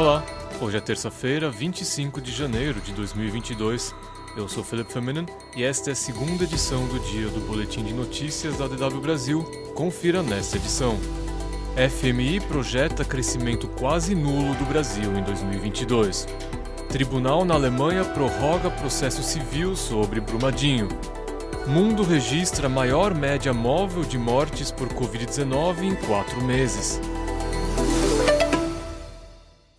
Olá, hoje é terça-feira, 25 de janeiro de 2022. Eu sou Philipp Feminen e esta é a segunda edição do dia do Boletim de Notícias da DW Brasil. Confira nesta edição. FMI projeta crescimento quase nulo do Brasil em 2022. Tribunal na Alemanha prorroga processo civil sobre Brumadinho. Mundo registra maior média móvel de mortes por Covid-19 em 4 meses.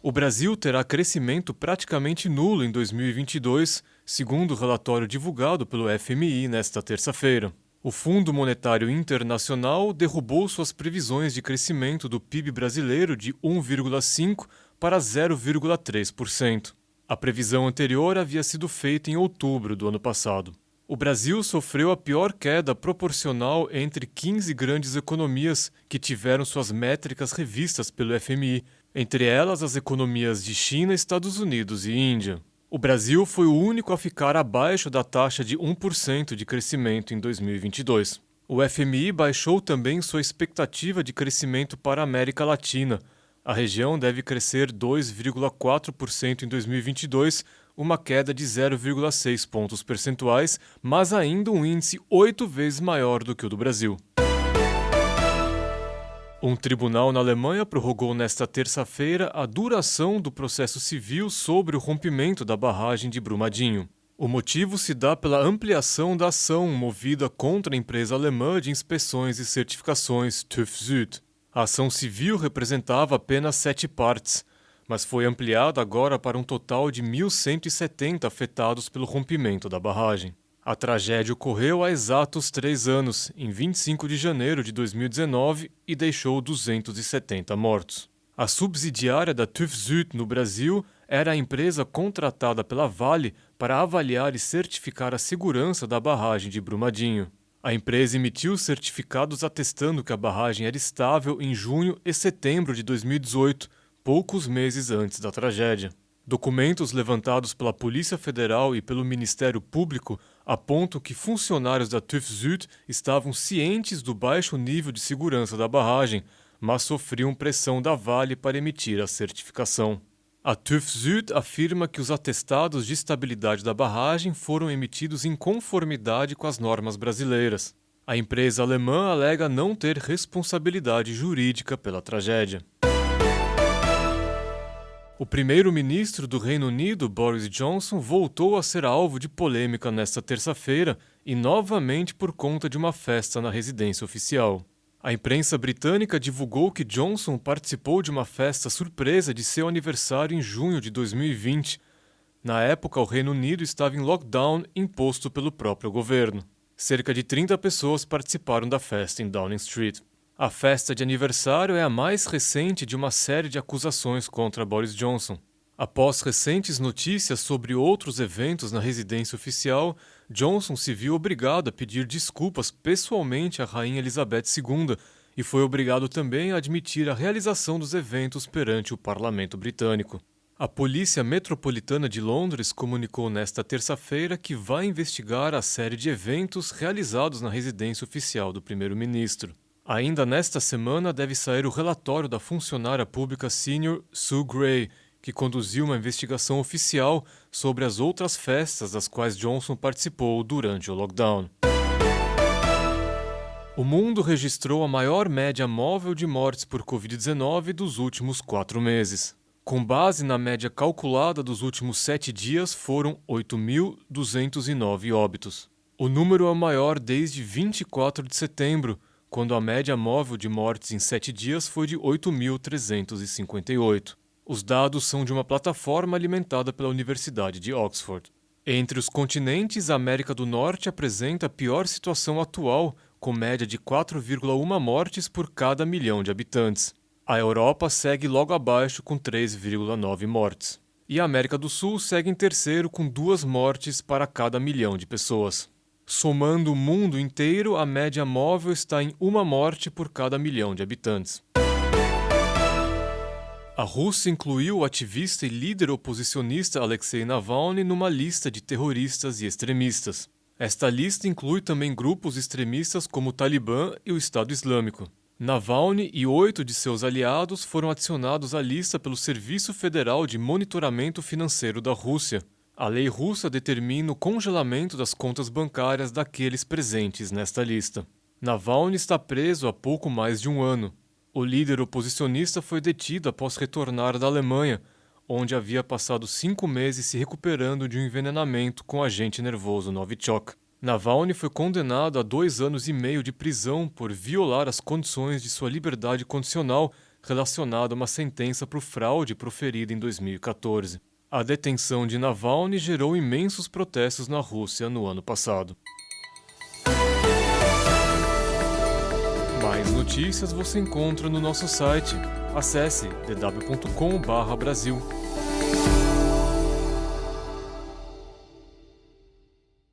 O Brasil terá crescimento praticamente nulo em 2022, segundo o relatório divulgado pelo FMI nesta terça-feira. O Fundo Monetário Internacional derrubou suas previsões de crescimento do PIB brasileiro de 1,5% para 0,3%. A previsão anterior havia sido feita em outubro do ano passado. O Brasil sofreu a pior queda proporcional entre 15 grandes economias que tiveram suas métricas revistas pelo FMI, entre elas as economias de China, Estados Unidos e Índia. O Brasil foi o único a ficar abaixo da taxa de 1% de crescimento em 2022. O FMI baixou também sua expectativa de crescimento para a América Latina. A região deve crescer 2,4% em 2022, uma queda de 0,6 pontos percentuais, mas ainda um índice 8 vezes maior do que o do Brasil. Um tribunal na Alemanha prorrogou nesta terça-feira a duração do processo civil sobre o rompimento da barragem de Brumadinho. O motivo se dá pela ampliação da ação movida contra a empresa alemã de inspeções e certificações TÜV Süd. A ação civil representava apenas 7 partes, mas foi ampliada agora para um total de 1.170 afetados pelo rompimento da barragem. A tragédia ocorreu há exatos 3 anos, em 25 de janeiro de 2019, e deixou 270 mortos. A subsidiária da TÜV Süd no Brasil era a empresa contratada pela Vale para avaliar e certificar a segurança da barragem de Brumadinho. A empresa emitiu certificados atestando que a barragem era estável em junho e setembro de 2018, poucos meses antes da tragédia. Documentos levantados pela Polícia Federal e pelo Ministério Público apontam que funcionários da TÜV Süd estavam cientes do baixo nível de segurança da barragem, mas sofriam pressão da Vale para emitir a certificação. A TÜV Süd afirma que os atestados de estabilidade da barragem foram emitidos em conformidade com as normas brasileiras. A empresa alemã alega não ter responsabilidade jurídica pela tragédia. O primeiro-ministro do Reino Unido, Boris Johnson, voltou a ser alvo de polêmica nesta terça-feira e novamente por conta de uma festa na residência oficial. A imprensa britânica divulgou que Johnson participou de uma festa surpresa de seu aniversário em junho de 2020. Na época, o Reino Unido estava em lockdown imposto pelo próprio governo. Cerca de 30 pessoas participaram da festa em Downing Street. A festa de aniversário é a mais recente de uma série de acusações contra Boris Johnson. Após recentes notícias sobre outros eventos na residência oficial, Johnson se viu obrigado a pedir desculpas pessoalmente à Rainha Elizabeth II e foi obrigado também a admitir a realização dos eventos perante o parlamento britânico. A Polícia Metropolitana de Londres comunicou nesta terça-feira que vai investigar a série de eventos realizados na residência oficial do primeiro-ministro. Ainda nesta semana deve sair o relatório da funcionária pública sênior Sue Gray, que conduziu uma investigação oficial sobre as outras festas das quais Johnson participou durante o lockdown. O mundo registrou a maior média móvel de mortes por Covid-19 dos últimos 4 meses. Com base na média calculada dos últimos 7 dias, foram 8.209 óbitos. O número é o maior desde 24 de setembro, quando a média móvel de mortes em 7 dias foi de 8.358. Os dados são de uma plataforma alimentada pela Universidade de Oxford. Entre os continentes, a América do Norte apresenta a pior situação atual, com média de 4,1 mortes por cada milhão de habitantes. A Europa segue logo abaixo com 3,9 mortes. E a América do Sul segue em terceiro com 2 mortes para cada milhão de pessoas. Somando o mundo inteiro, a média móvel está em 1 morte por cada milhão de habitantes. A Rússia incluiu o ativista e líder oposicionista Alexei Navalny numa lista de terroristas e extremistas. Esta lista inclui também grupos extremistas como o Talibã e o Estado Islâmico. Navalny e 8 de seus aliados foram adicionados à lista pelo Serviço Federal de Monitoramento Financeiro da Rússia. A lei russa determina o congelamento das contas bancárias daqueles presentes nesta lista. Navalny está preso há pouco mais de um ano. O líder oposicionista foi detido após retornar da Alemanha, onde havia passado 5 meses se recuperando de um envenenamento com agente nervoso Novichok. Navalny foi condenado a 2 anos e meio de prisão por violar as condições de sua liberdade condicional relacionada a uma sentença por fraude proferida em 2014. A detenção de Navalny gerou imensos protestos na Rússia no ano passado. Mais notícias você encontra no nosso site. Acesse dw.com/Brasil.